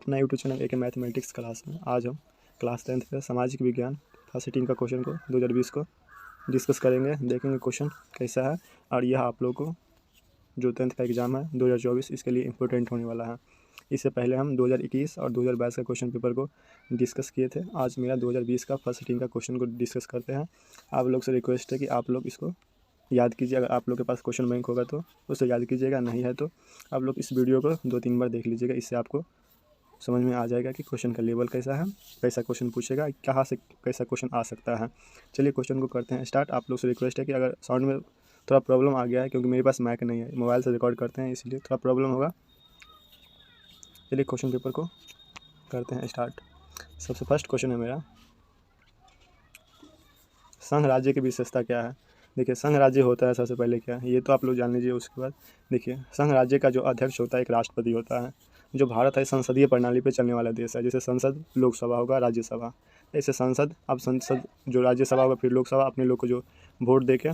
अपना YouTube channel AK mathematics class में आज हम क्लास 10th का सामाजिक विज्ञान फर्स्ट सिटिंग का क्वेश्चन को 2020 को डिस्कस करेंगे, देखेंगे क्वेश्चन कैसा है। और यह आप लोगों को जो 10th का एग्ज़ाम है 2024 इसके लिए इम्पोर्टेंट होने वाला है। इससे पहले हम 2021 और 2022 का क्वेश्चन पेपर को डिस्कस किए थे। आज मेरा 2020 का फर्स्ट सिटिंग का क्वेश्चन को डिस्कस करते हैं। आप लोग से रिक्वेस्ट है कि आप लोग इसको याद कीजिए। अगर आप लोग के पास क्वेश्चन बैंक होगा तो उसे याद कीजिएगा, नहीं है तो आप लोग इस वीडियो को 2-3 बार देख लीजिएगा। इससे आपको समझ में आ जाएगा कि क्वेश्चन का लेवल कैसा है, कैसा क्वेश्चन पूछेगा, कहाँ से कैसा क्वेश्चन आ सकता है। चलिए क्वेश्चन को करते हैं स्टार्ट। आप लोग से रिक्वेस्ट है कि अगर साउंड में थोड़ा प्रॉब्लम आ गया है, क्योंकि मेरे पास माइक नहीं है, मोबाइल से रिकॉर्ड करते हैं इसलिए थोड़ा प्रॉब्लम होगा। चलिए क्वेश्चन पेपर को करते हैं स्टार्ट। सबसे फर्स्ट क्वेश्चन है मेरा, संघ राज्य की विशेषता क्या है। देखिए संघ राज्य होता है सबसे पहले क्या है ये तो आप लोग जान लीजिए। उसके बाद देखिए संघ राज्य का जो अध्यक्ष होता है एक राष्ट्रपति होता है। जो भारत है संसदीय प्रणाली पे चलने वाला देश है। जैसे संसद लोकसभा होगा, राज्यसभा, ऐसे संसद, अब संसद जो राज्यसभा होगा फिर लोकसभा अपने लोग को जो वोट दे के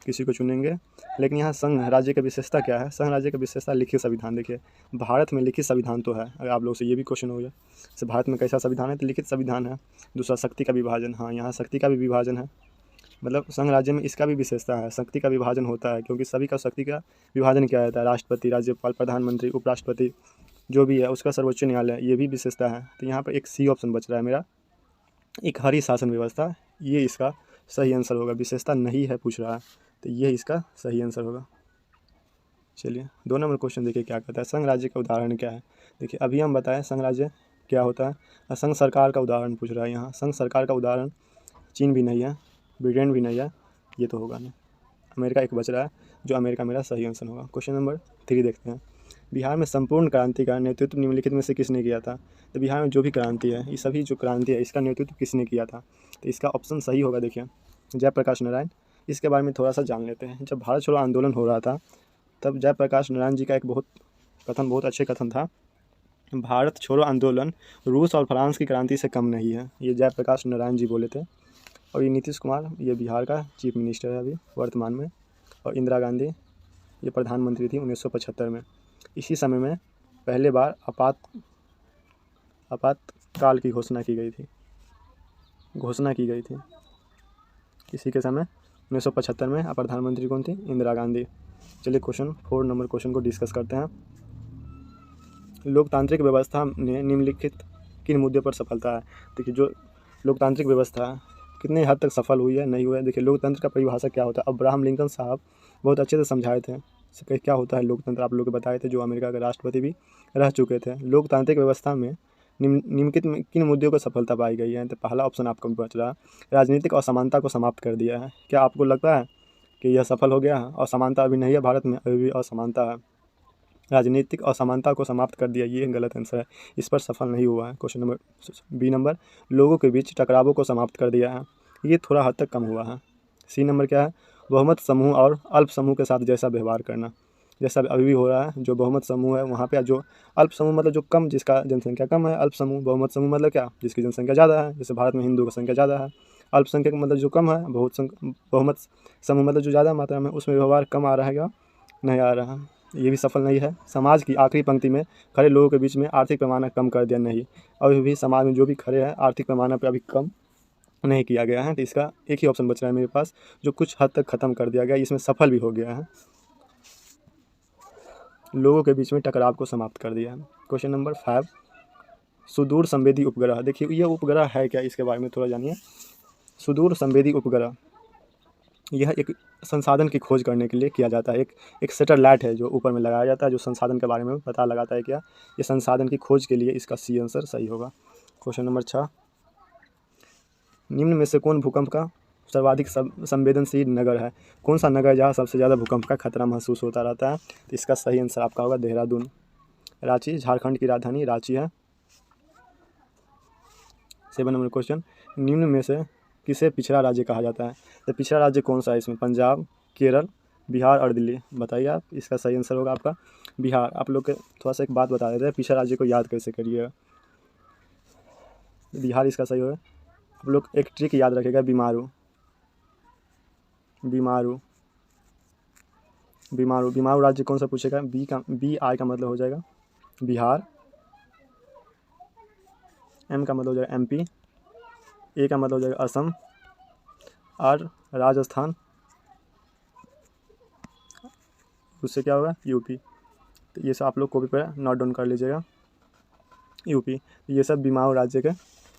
किसी को चुनेंगे। लेकिन यहाँ संघ राज्य की विशेषता क्या है, संघ राज्य की विशेषता लिखित संविधान। देखिए भारत में लिखित संविधान तो है, अगर आप लोग से ये भी क्वेश्चन हो गया जैसे भारत में कैसा संविधान है तो लिखित संविधान है। दूसरा शक्ति का विभाजन, हाँ यहाँ शक्ति का भी विभाजन है। मतलब संघ राज्य में इसका भी विशेषता है, शक्ति का विभाजन होता है, क्योंकि सभी का शक्ति का विभाजन किया जाता है। राष्ट्रपति, राज्यपाल, प्रधानमंत्री, उपराष्ट्रपति जो भी है उसका सर्वोच्च न्यायालय, ये भी विशेषता है। तो यहाँ पर एक सी ऑप्शन बच रहा है मेरा, एक हरी शासन व्यवस्था, ये इसका सही आंसर होगा। विशेषता नहीं है पूछ रहा है तो ये इसका सही आंसर होगा। चलिए 2 नंबर क्वेश्चन देखिए क्या कहता है, संघ राज्य का उदाहरण क्या है। देखिए अभी हम बताएं संघ राज्य क्या होता है। संघ सरकार का उदाहरण पूछ रहा है यहाँ। संघ सरकार का उदाहरण चीन भी नहीं है, ब्रिटेन भी नहीं है, ये तो होगा नहीं। अमेरिका एक बच रहा है, जो अमेरिका मेरा सही आंसर होगा। क्वेश्चन नंबर 3 देखते हैं, बिहार में संपूर्ण क्रांति का नेतृत्व निम्नलिखित में से किसने किया था। तो बिहार में जो भी क्रांति है, ये सभी जो क्रांति है इसका नेतृत्व किसने किया था, तो इसका ऑप्शन सही होगा। देखिए जयप्रकाश नारायण। इसके बारे में थोड़ा सा जान लेते हैं। जब भारत छोड़ो आंदोलन हो रहा था तब जयप्रकाश नारायण जी का एक बहुत अच्छे कथन था, भारत छोड़ो आंदोलन रूस और फ्रांस की क्रांति से कम नहीं है। ये जयप्रकाश नारायण जी बोले थे। और ये नीतीश कुमार, ये बिहार का चीफ मिनिस्टर है अभी वर्तमान में। और इंदिरा गांधी ये प्रधानमंत्री थी 1975 में। इसी समय में पहले बार आपातकाल की घोषणा की गई थी। इसी के समय 1975 में। प्रधानमंत्री कौन थी, इंदिरा गांधी। चलिए क्वेश्चन 4 नंबर क्वेश्चन को डिस्कस करते हैं। लोकतांत्रिक व्यवस्था ने निम्नलिखित किन मुद्दों पर सफलता है। देखिए जो लोकतांत्रिक व्यवस्था है कितने हद तक सफल हुई है, नहीं हुआ है। देखिए लोकतंत्र का परिभाषा क्या होता है, अब्राहम लिंकन साहब बहुत अच्छे से समझाए थे क्या होता है लोकतंत्र, आप लोग को बताए थे, जो अमेरिका के राष्ट्रपति भी रह चुके थे। लोकतांत्रिक व्यवस्था में निम्नलिखित में किन मुद्दों को सफलता पाई गई है। तो पहला ऑप्शन आपको बच रहा है, राजनीतिक असमानता को समाप्त कर दिया है। क्या आपको लगता है कि यह सफल हो गया है? असमानता अभी नहीं है भारत में, अभी भी असमानता है। राजनीतिक असमानता को समाप्त कर दिया, ये गलत आंसर है, इस पर सफल नहीं हुआ है। क्वेश्चन नंबर बी नंबर, लोगों के बीच टकरावों को समाप्त कर दिया है, ये थोड़ा हद तक कम हुआ है। सी नंबर क्या है, बहुमत समूह और अल्प समूह के साथ जैसा व्यवहार करना, जैसा अभी भी हो रहा है। जो बहुमत समूह है वहाँ पे, जो अल्प समूह मतलब जो कम, जिसका जनसंख्या कम है, अल्प समूह। बहुमत समूह मतलब क्या, जिसकी जनसंख्या ज़्यादा है, जैसे भारत में हिंदू की संख्या ज़्यादा है। अल्पसंख्यक मतलब जो कम है, बहुमत समूह मतलब जो ज़्यादा मात्रा में, उसमें व्यवहार कम आ रहा है क्या, नहीं आ रहा है, ये भी सफल नहीं है। समाज की आखिरी पंक्ति में खड़े लोगों के बीच में आर्थिक पैमाना कम कर दिया, नहीं। अभी भी समाज में जो भी खड़े हैं आर्थिक पैमाना पे अभी कम नहीं किया गया है। तो इसका एक ही ऑप्शन बच रहा है मेरे पास, जो कुछ हद तक ख़त्म कर दिया गया, इसमें सफल भी हो गया है, लोगों के बीच में टकराव को समाप्त कर दिया है। क्वेश्चन नंबर 5, सुदूर संवेदी उपग्रह। देखिए ये उपग्रह है क्या, इसके बारे में थोड़ा जानिए। सुदूर संवेदी उपग्रह यह एक संसाधन की खोज करने के लिए किया जाता है। एक सैटेलाइट है जो ऊपर में लगाया जाता है, जो संसाधन के बारे में पता लगाता है। क्या ये संसाधन की खोज के लिए, इसका सी आंसर सही होगा। क्वेश्चन नंबर 6, निम्न में से कौन भूकंप का सर्वाधिक संवेदनशील नगर है। कौन सा नगर जहाँ सबसे ज़्यादा भूकंप का खतरा महसूस होता रहता है। तो इसका सही आंसर आपका होगा देहरादून। रांची, झारखंड की राजधानी रांची है। 7 नंबर क्वेश्चन, निम्न में से किसे पिछड़ा राज्य कहा जाता है। तो पिछड़ा राज्य कौन सा है इसमें, पंजाब, केरल, बिहार और दिल्ली। बताइए आप, इसका सही आंसर होगा आपका बिहार। आप लोग के थोड़ा सा एक बात बता देते हैं, पिछड़ा राज्य को याद कैसे करिएगा, बिहार इसका सही होगा। आप लोग एक ट्रिक याद रखिएगा, बीमारू राज्य कौन सा पूछेगा। बी आई का मतलब हो जाएगा बिहार, एम का मतलब हो जाएगा MP, ए का मतलब हो जाएगा असम, आर राजस्थान, उससे क्या होगा यूपी। तो ये सब आप लोग कॉपी पर नोट डाउन कर लीजिएगा। यूपी ये सब बीमारू राज्य के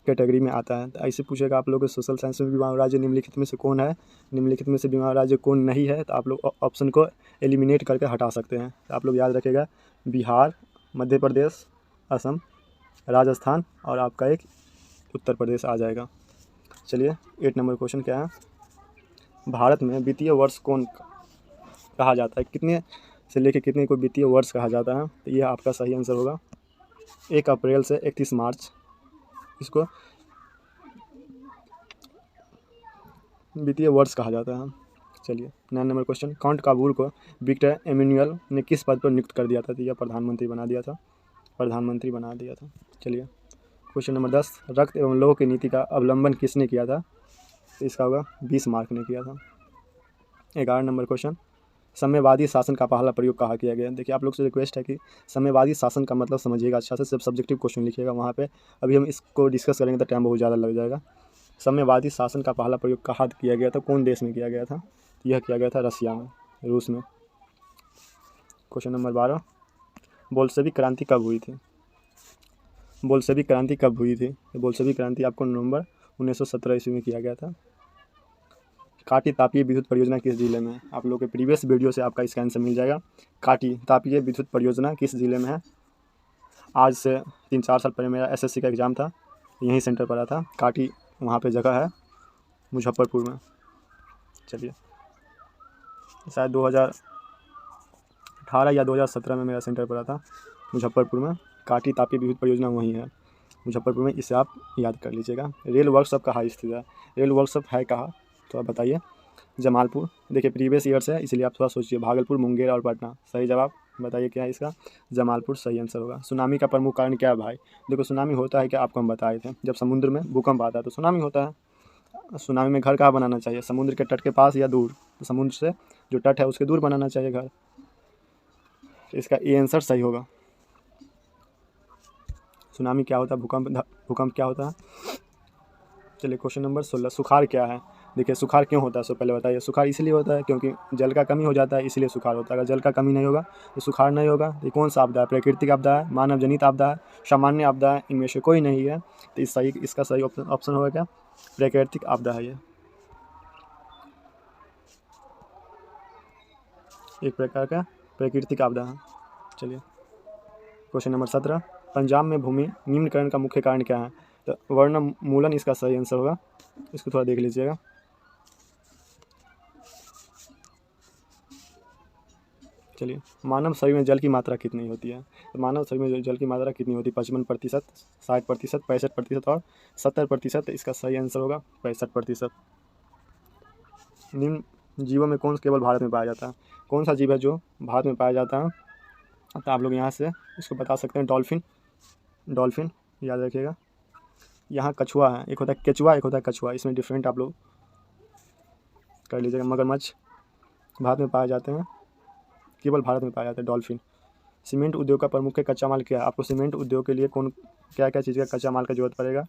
कैटेगरी में आता है। तो ऐसे पूछेगा आप लोग सोशल साइंस में बीमारू राज्य निम्नलिखित में से कौन है, निम्नलिखित में से बीमारू राज्य कौन नहीं है, तो आप लोग ऑप्शन को एलिमिनेट करके हटा सकते हैं। तो आप लोग याद रखिएगा बिहार, मध्य प्रदेश, असम, राजस्थान और आपका एक उत्तर प्रदेश आ जाएगा। चलिए 8 नंबर क्वेश्चन क्या है, भारत में वित्तीय वर्ष कौन कहा जाता है, कितने से लेकर कितने को वित्तीय वर्ष कहा जाता है। तो ये आपका सही आंसर होगा 1 अप्रैल से 31 मार्च, इसको वित्तीय वर्ष कहा जाता है। चलिए 9 नंबर क्वेश्चन, काउंट काबूल को विक्टर एमेनुअल ने किस पद पर नियुक्त कर दिया था। तो यह प्रधानमंत्री बना दिया था। चलिए क्वेश्चन नंबर 10, रक्त एवं लौह की नीति का अवलंबन किसने किया था। तो इसका होगा बिस्मार्क ने किया था। 11 नंबर क्वेश्चन, साम्यवादी शासन का पहला प्रयोग कहाँ किया गया। देखिए आप लोग से रिक्वेस्ट है कि साम्यवादी शासन का मतलब समझिएगा अच्छा से, सिर्फ सब्जेक्टिव क्वेश्चन लिखिएगा वहाँ पे। अभी हम इसको डिस्कस करेंगे तो टाइम बहुत ज़्यादा लग जाएगा। साम्यवादी शासन का पहला प्रयोग कहाँ किया गया था, कौन देश में किया गया था। यह किया गया था रसिया में, रूस में। क्वेश्चन नंबर 12, बोल्शेविक क्रांति कब हुई थी। बोल्शेविक क्रांति आपको नवंबर 1917 ईस्वी में किया गया था। काटी तापीय विद्युत परियोजना किस जिले में है। आप लोगों के प्रीवियस वीडियो से आपका इसका आंसर मिल जाएगा। काटी तापीय विद्युत परियोजना किस जिले में है। आज से 3-4 साल पहले मेरा SSC का एग्ज़ाम था, यहीं सेंटर पड़ा था। काटी वहाँ पे जगह है मुजफ्फरपुर में। चलिए शायद 2018 या 2017 में मेरा सेंटर पड़ा था मुजफ्फरपुर में। काटी तापीय विद्युत परियोजना वहीं है मुजफ्फरपुर में, इसे आप याद कर लीजिएगा। रेल वर्कशॉप कहाँ स्थित है। रेल वर्कशॉप है कहाँ, तो आप बताइए। जमालपुर। देखिए प्रीवियस ईयर से है इसलिए आप थोड़ा सोचिए। भागलपुर, मुंगेर और पटना। सही जवाब बताइए क्या है इसका, जमालपुर सही आंसर होगा। सुनामी का प्रमुख कारण क्या है भाई। देखो सुनामी होता है क्या, आपको हम बताए थे, जब समुद्र में भूकंप आता है तो सुनामी होता है। सुनामी में घर कहाँ बनाना चाहिए, समुद्र के तट के पास या दूर। तो समुद्र से जो तट है उसके दूर बनाना चाहिए घर। इसका ए आंसर सही होगा। सुनामी क्या होता है, भूकंप क्या होता है। चलिए क्वेश्चन नंबर 16, सुखाड़ क्या है। देखिए सुखाड़ क्यों होता है, सो पहले बताइए। सुखाड़ इसलिए होता है क्योंकि जल का कमी हो जाता है, इसलिए सुखाड़ होता है। अगर जल का कमी नहीं होगा तो सुखाड़ नहीं होगा। ये कौन सा आपदा है, प्राकृतिक आपदा है, मानव जनित आपदा है, सामान्य आपदा है, इनमें से कोई नहीं है। तो इसका सही ऑप्शन होगा क्या, प्राकृतिक आपदा है। ये एक प्रकार का प्राकृतिक आपदा है। चलिए क्वेश्चन नंबर 17, पंजाब में भूमि निम्नकरण का मुख्य कारण क्या है। तो वर्णमूलन इसका सही आंसर होगा। इसको थोड़ा देख लीजिएगा। चलिए मानव शरीर में जल की मात्रा कितनी होती है। तो मानव शरीर में जल की मात्रा कितनी होती है, 55%, 60%, 65% और 70%। इसका सही आंसर होगा 65%। निम्न जीवों में कौन केवल भारत में पाया जाता है। कौन सा जीव है जो भारत में पाया जाता है। तो आप लोग यहाँ से इसको बता सकते हैं, डॉल्फिन याद रखिएगा। यहाँ कछुआ है, एक होता है केचुआ, एक होता है कछुआ, इसमें डिफरेंट आप लोग कर लीजिएगा। मगरमच्छ भारत में पाए जाते हैं, केवल भारत में पाया जाता है डॉल्फिन। सीमेंट उद्योग का प्रमुख कच्चा माल क्या है। आपको सीमेंट उद्योग के लिए क्या क्या चीज़ का कच्चा माल का जरूरत पड़ेगा।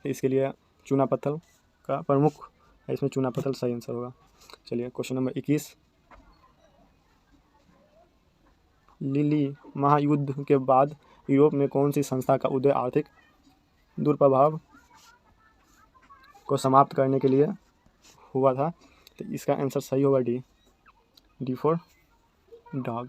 इसके लिए चूना पत्थर का प्रमुख है, इसमें चूना पत्थर सही आंसर होगा। चलिए क्वेश्चन नंबर 21, लिली महायुद्ध के बाद यूरोप में कौन सी संस्था का उदय आर्थिक दुष्प्रभाव को समाप्त करने के लिए हुआ था। तो इसका आंसर सही होगा डी फॉर डॉग,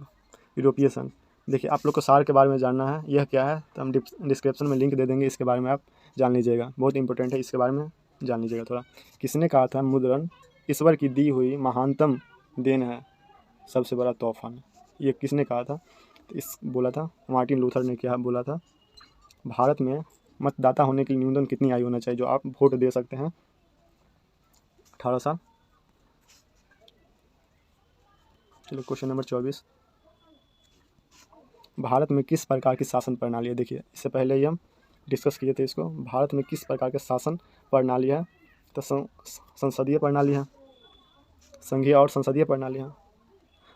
यूरोपीय संघ। देखिए आप लोग को सार के बारे में जानना है, यह क्या है, तो हम डिस्क्रिप्शन में लिंक दे देंगे, इसके बारे में आप जान लीजिएगा, बहुत इंपॉर्टेंट है, इसके बारे में जान लीजिएगा थोड़ा। किसने कहा था मुद्रण ईश्वर की दी हुई महानतम देन है, सबसे बड़ा तोहफा है। ये किसने कहा था, तो बोला था मार्टिन लूथर ने। क्या बोला था, भारत में मतदाता होने के लिए न्यूनतम कितनी आयु होना चाहिए जो आप वोट दे सकते हैं, 18 साल। चलो क्वेश्चन नंबर 24, भारत में किस प्रकार की शासन प्रणाली है। देखिए इससे पहले ही हम डिस्कस किए थे इसको। भारत में किस प्रकार के शासन प्रणाली है, तो संसदीय प्रणाली है, संघीय और संसदीय प्रणाली है।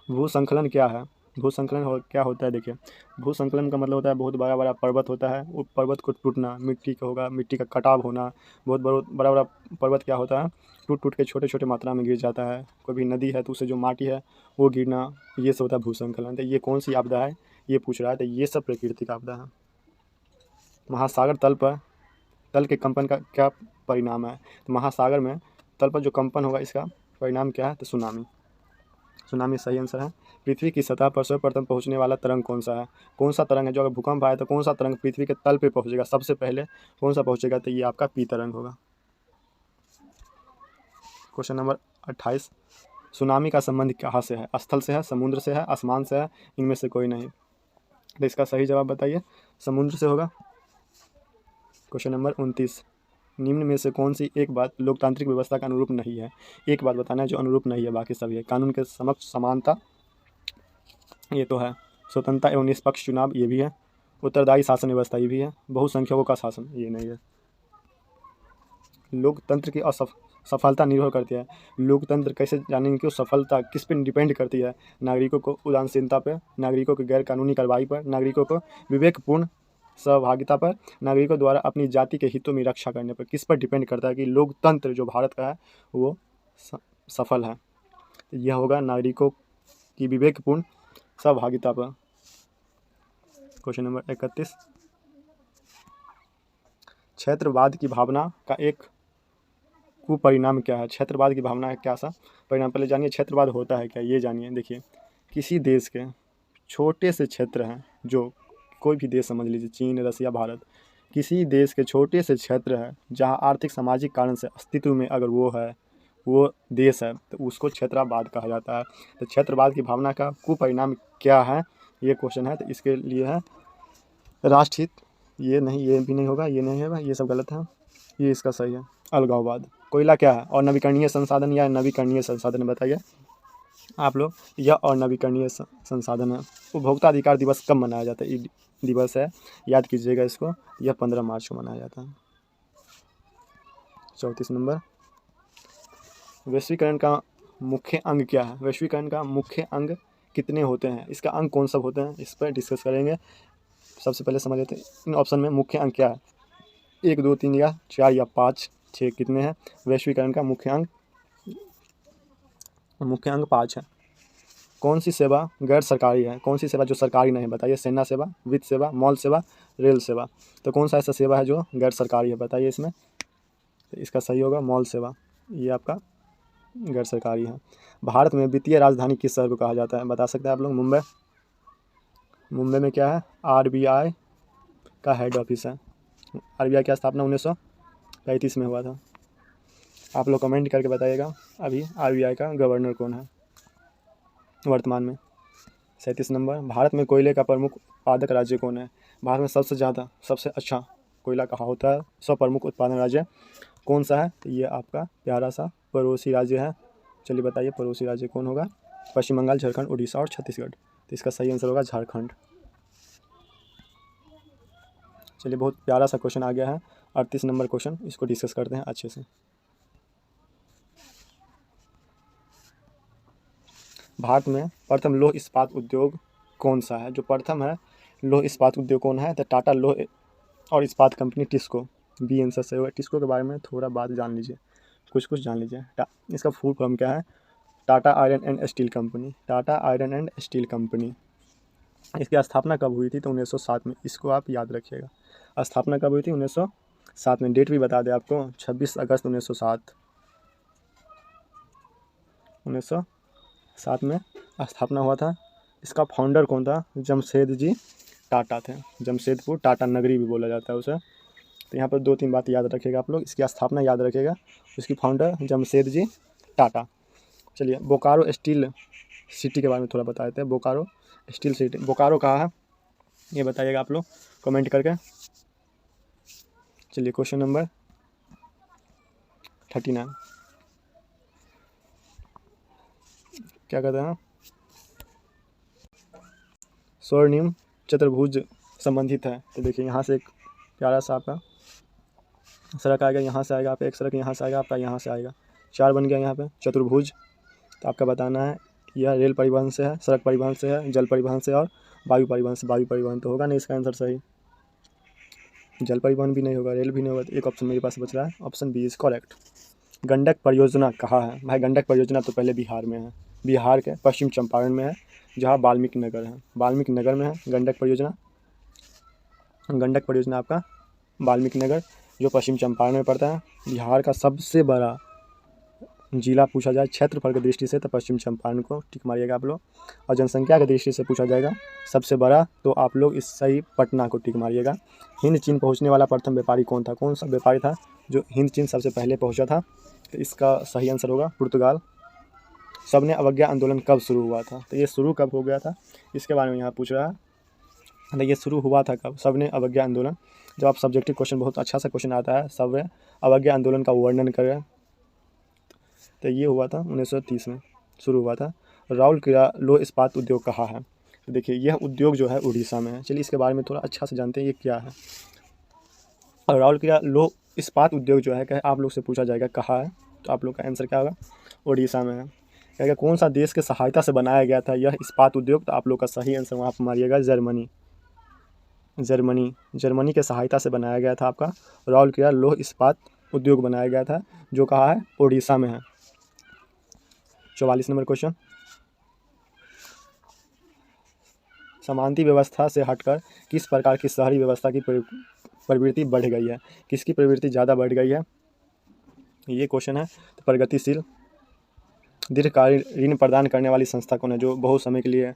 भू संकलन क्या है, भूसंकलन क्या होता है? देखिए, भूसंकलन का मतलब होता है बहुत बड़ा बड़ा पर्वत होता है, वो पर्वत को टूटना, मिट्टी का होगा, मिट्टी का कटाव होना। बहुत बड़ा बड़ा पर्वत क्या होता है, टूट टूट के छोटे छोटे मात्रा में गिर जाता है। कभी नदी है तो उससे जो माटी है वो गिरना, ये सब होता है भूसंकलन। तो ये कौन सी आपदा है ये पूछ रहा है, तो ये सब प्राकृतिक आपदा है। महासागर तल के कंपन का क्या परिणाम है? तो महासागर में तल पर जो कंपन होगा इसका परिणाम क्या है? तो सुनामी। सुनामी सही आंसर है। पृथ्वी की सतह पर सर्वप्रथम पहुंचने वाला तरंग कौन सा है? कौन सा तरंग है जो अगर भूकंप आए तो कौन सा तरंग पृथ्वी के तल पे पहुंचेगा सबसे पहले, कौन सा पहुंचेगा? तो ये आपका पी तरंग होगा। क्वेश्चन नंबर 28, सुनामी का संबंध कहाँ से है? स्थल से है, समुद्र से है, आसमान से है, इनमें से कोई नहीं। तो इसका सही जवाब बताइए, समुद्र से होगा। क्वेश्चन नंबर 29, निम्न में से कौन सी एक बात लोकतांत्रिक व्यवस्था का अनुरूप नहीं है? एक बात बताना है जो अनुरूप नहीं है, बाकी सभी है। कानून के समक्ष समानता, ये तो है। स्वतंत्रता एवं निष्पक्ष चुनाव, ये भी है। उत्तरदायी शासन व्यवस्था, ये भी है। बहुसंख्यकों का शासन, ये नहीं है। लोकतंत्र की सफलता निर्भर करती है। लोकतंत्र कैसे जानेंगे कि सफलता किस पर डिपेंड करती है? नागरिकों को उदासीनता पर, नागरिकों की गैर कानूनी कार्रवाई पर, नागरिकों को विवेकपूर्ण सहभागिता पर, नागरिकों द्वारा अपनी जाति के हितों में रक्षा करने पर। किस पर डिपेंड करता है कि लोकतंत्र जो भारत का है वो सफल है? यह होगा नागरिकों की विवेकपूर्ण सहभागिता पर। क्वेश्चन नंबर 31, क्षेत्रवाद की भावना का एक कुपरिणाम क्या है? क्षेत्रवाद की भावना है क्या सा परिणाम? पहले जानिए क्षेत्रवाद होता है क्या, ये जानिए। देखिए, किसी देश के छोटे से क्षेत्र हैं, जो कोई भी देश समझ लीजिए, चीन, रसिया, भारत, किसी देश के छोटे से क्षेत्र है जहां आर्थिक सामाजिक कारण से अस्तित्व में अगर वो देश है तो उसको क्षेत्रवाद कहा जाता है। तो क्षेत्रवाद की भावना का कुपरिणाम क्या है, ये क्वेश्चन है। तो इसके लिए है राष्ट्रहित, ये नहीं, ये भी नहीं होगा, ये नहीं होगा, ये सब गलत है, ये इसका सही है। अलगाववाद। कोयला क्या है? और नवीकरणीय संसाधन या नवीकरणीय संसाधन, बताइए आप लोग। यह और नवीकरणीय संसाधन है। उपभोक्ता अधिकार दिवस कब मनाया जाता है? ये दिवस है, याद कीजिएगा इसको, यह 15 मार्च को मनाया जाता है। 34 नंबर, वैश्वीकरण का मुख्य अंग क्या है? वैश्वीकरण का मुख्य अंग कितने होते हैं? इसका अंग कौन सब होते हैं, इस पर डिस्कस करेंगे। सबसे पहले समझ लेते हैं इन ऑप्शन में मुख्य अंग क्या है। 1, 2, 3 या 4 या 5, 6 कितने हैं? वैश्वीकरण का मुख्य अंग 5 है। कौन सी सेवा गैर सरकारी है? कौन सी सेवा जो सरकारी नहीं है, बताइए। सेना सेवा, वित्त सेवा, मॉल सेवा, रेल सेवा। तो कौन सा ऐसा सेवा है जो गैर सरकारी है, बताइए इसमें। तो इसका सही होगा मॉल सेवा, ये आपका गैर सरकारी है। भारत में वित्तीय राजधानी किस शहर को कहा जाता है? बता सकते हैं आप लोग। मुंबई। मुंबई में क्या है? RBI का हेड ऑफिस है। RBI की स्थापना 1935 में हुआ था। आप लोग कमेंट करके बताइएगा अभी RBI का गवर्नर कौन है वर्तमान में। 37 नंबर, भारत में कोयले का प्रमुख उत्पादक राज्य कौन है? भारत में सबसे ज़्यादा, सबसे अच्छा कोयला कहाँ होता है? 100 प्रमुख उत्पादन राज्य कौन सा है? तो ये आपका प्यारा सा पड़ोसी राज्य है। चलिए बताइए पड़ोसी राज्य कौन होगा? पश्चिम बंगाल, झारखंड, उड़ीसा और छत्तीसगढ़। तो इसका सही आंसर होगा झारखंड। चलिए, बहुत प्यारा सा क्वेश्चन आ गया है, 38 नंबर क्वेश्चन, इसको डिस्कस करते हैं अच्छे से। भारत में प्रथम लौह इस्पात उद्योग कौन सा है? जो प्रथम है लौह इस्पात उद्योग कौन है? तो टाटा लौह और इस्पात कंपनी, टिस्को। बी आंसर सही होगा। टिस्को के बारे में थोड़ा बात जान लीजिए, कुछ जान लीजिए। इसका फुल फॉर्म क्या है? Tata iron and steel company. Tata iron and steel company. इसकी स्थापना कब हुई थी? तो 1907 में। इसको आप याद रखिएगा। स्थापना कब हुई थी? 1907 में। डेट भी बता दें आपको, 26 अगस्त 1907। 1907 में स्थापना हुआ था। इसका फाउंडर कौन था? जमशेद जी टाटा थे। जमशेदपुर टाटा नगरी भी बोला जाता है उसे। तो यहाँ पर 2-3 बात याद रखिएगा आप लोग। इसकी स्थापना याद रखिएगा, उसकी फाउंडर जमशेद जी टाटा। चलिए, बोकारो स्टील सिटी के बारे में थोड़ा बता देते हैं। बोकारो स्टील सिटी, बोकारो कहाँ है ये बताइएगा आप लोग कमेंट करके। चलिए, क्वेश्चन नंबर 39, क्या कहते हैं? स्वर्णिम चतुर्भुज संबंधित है। तो देखिए, यहाँ से एक प्यारा सा आपका सड़क आएगा, यहाँ से आएगा, आप एक सड़क यहाँ से आएगा, आपका यहाँ से आएगा, 4 बन गया यहाँ पे चतुर्भुज। तो आपका बताना है यह रेल परिवहन से है, सड़क परिवहन से है, जल परिवहन से और वायु परिवहन से। वायु परिवहन तो होगा नहीं इसका आंसर सही, जल परिवहन भी नहीं होगा, रेल भी नहीं होगा, तो एक ऑप्शन मेरे पास बच रहा है, option B is correct. Gandak परियोजना कहाँ है भाई? गंडक परियोजना तो पहले बिहार में है, बिहार के पश्चिम चंपारण में है, जहाँ वाल्मीकि नगर है, वाल्मीकि नगर में है गंडक परियोजना। गंडक परियोजना आपका वाल्मीकि नगर जो पश्चिम चंपारण में पड़ता है। बिहार का सबसे बड़ा जिला पूछा जाए क्षेत्रफल की दृष्टि से तो पश्चिम चंपारण को टिक मारिएगा आप लोग, और जनसंख्या की दृष्टि से पूछा जाएगा सबसे बड़ा तो आप लोग इस सही पटना को टिक मारिएगा। हिंद चीन पहुंचने वाला प्रथम व्यापारी कौन था? कौन सा व्यापारी था जो हिंद चीन सबसे पहले पहुंचा था? तो इसका सही आंसर होगा पुर्तगाल। सबने अवज्ञा आंदोलन कब शुरू हुआ था? तो ये शुरू कब हो गया था इसके बारे में यहाँ पूछ रहा है। तो ये शुरू हुआ था कब? सबने अवज्ञा आंदोलन, जब आप सब्जेक्टिव क्वेश्चन बहुत अच्छा सा क्वेश्चन आता है, सबने अवज्ञा आंदोलन का वर्णन करें, तो ये हुआ था 1930 में शुरू हुआ था। राउरकेला लौह इस्पात उद्योग कहाँ है? तो देखिए यह उद्योग जो है उड़ीसा में है। चलिए इसके बारे में थोड़ा अच्छा से जानते हैं ये क्या है। और राउरकेला लौह इस्पात उद्योग जो है क्या आप लोग से पूछा जाएगा कहाँ है, तो आप लोग का आंसर क्या होगा? उड़ीसा में है। क्या कौन सा देश के सहायता से बनाया गया था यह इस्पात उद्योग? तो आप लोग का सही आंसर वहाँ पर मारिएगा जर्मनी। जर्मनी के सहायता से बनाया गया था आपका राउरकेला लौह इस्पात उद्योग बनाया गया था, जो कहाँ है? उड़ीसा में है। 44 नंबर क्वेश्चन, समानती व्यवस्था से हटकर किस प्रकार की शहरी व्यवस्था की प्रवृत्ति बढ़ गई है? किसकी प्रवृत्ति ज़्यादा बढ़ गई है ये क्वेश्चन है। तो प्रगतिशील। दीर्घकालीन ऋण प्रदान करने वाली संस्था कौन है? जो बहुत समय के लिए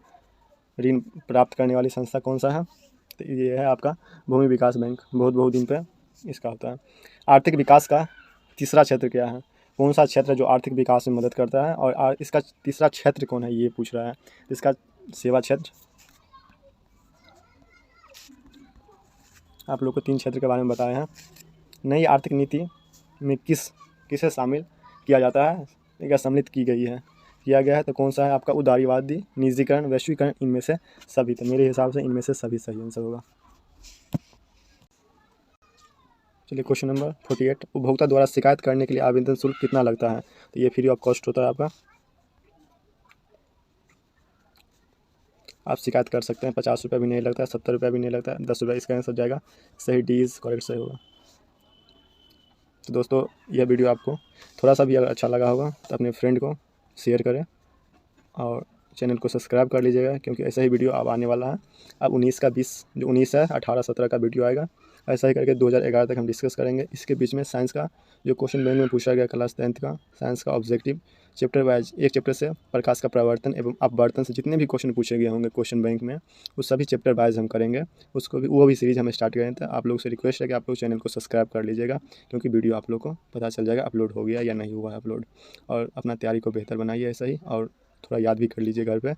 ऋण प्राप्त करने वाली संस्था कौन सा है? तो ये है आपका भूमि विकास बैंक, बहुत दिन पे इसका होता है। आर्थिक विकास का तीसरा क्षेत्र क्या है? कौन सा क्षेत्र जो आर्थिक विकास में मदद करता है? और इसका तीसरा क्षेत्र कौन है ये पूछ रहा है। इसका सेवा क्षेत्र। आप लोग को 3 क्षेत्र के बारे में बताए हैं। नई आर्थिक नीति में किसे शामिल किया जाता है या सम्मिलित की गई है किया गया है? तो कौन सा है आपका? उदारीवादी, निजीकरण, वैश्वीकरण, इनमें से सभी। तो मेरे हिसाब से इनमें से सभी सही आंसर होगा। चलिए क्वेश्चन नंबर 48, उपभोक्ता द्वारा शिकायत करने के लिए आवेदन शुल्क कितना लगता है? तो ये फ्री ऑफ कॉस्ट होता है आपका, आप शिकायत कर सकते हैं। 50 रुपये भी नहीं लगता है, 70 रुपये भी नहीं लगता है, 10 रुपये इसका आंसर जाएगा सही। डी इज करेक्ट सही होगा। तो दोस्तों यह वीडियो आपको थोड़ा सा भी अगर अच्छा लगा होगा तो अपने फ्रेंड को शेयर करें और चैनल को सब्सक्राइब कर लीजिएगा, क्योंकि ऐसा ही वीडियो अब आने वाला है। अब 19 का 20 जो 19 है 18 17 का वीडियो आएगा। ऐसा ही करके 2011 तक हम डिस्कस करेंगे। इसके बीच में साइंस का जो क्वेश्चन बैंक में पूछा गया क्लास 10th का साइंस का ऑब्जेक्टिव चैप्टर वाइज, एक चैप्टर से प्रकाश का प्रवर्तन एवं अपवर्तन से जितने भी क्वेश्चन पूछे गए होंगे क्वेश्चन बैंक में, वो सभी चैप्टर वाइज हम करेंगे। उसको भी वो भी सीरीज़ हम स्टार्ट करें। तो आप लोग से रिक्वेस्ट है कि आप लोग चैनल को सब्सक्राइब कर लीजिएगा, क्योंकि वीडियो आप लोग को पता चल जाएगा अपलोड हो गया या नहीं हुआ है अपलोड। और अपना तैयारी को बेहतर बनाइए ऐसा ही, और थोड़ा याद भी कर लीजिए घर पे।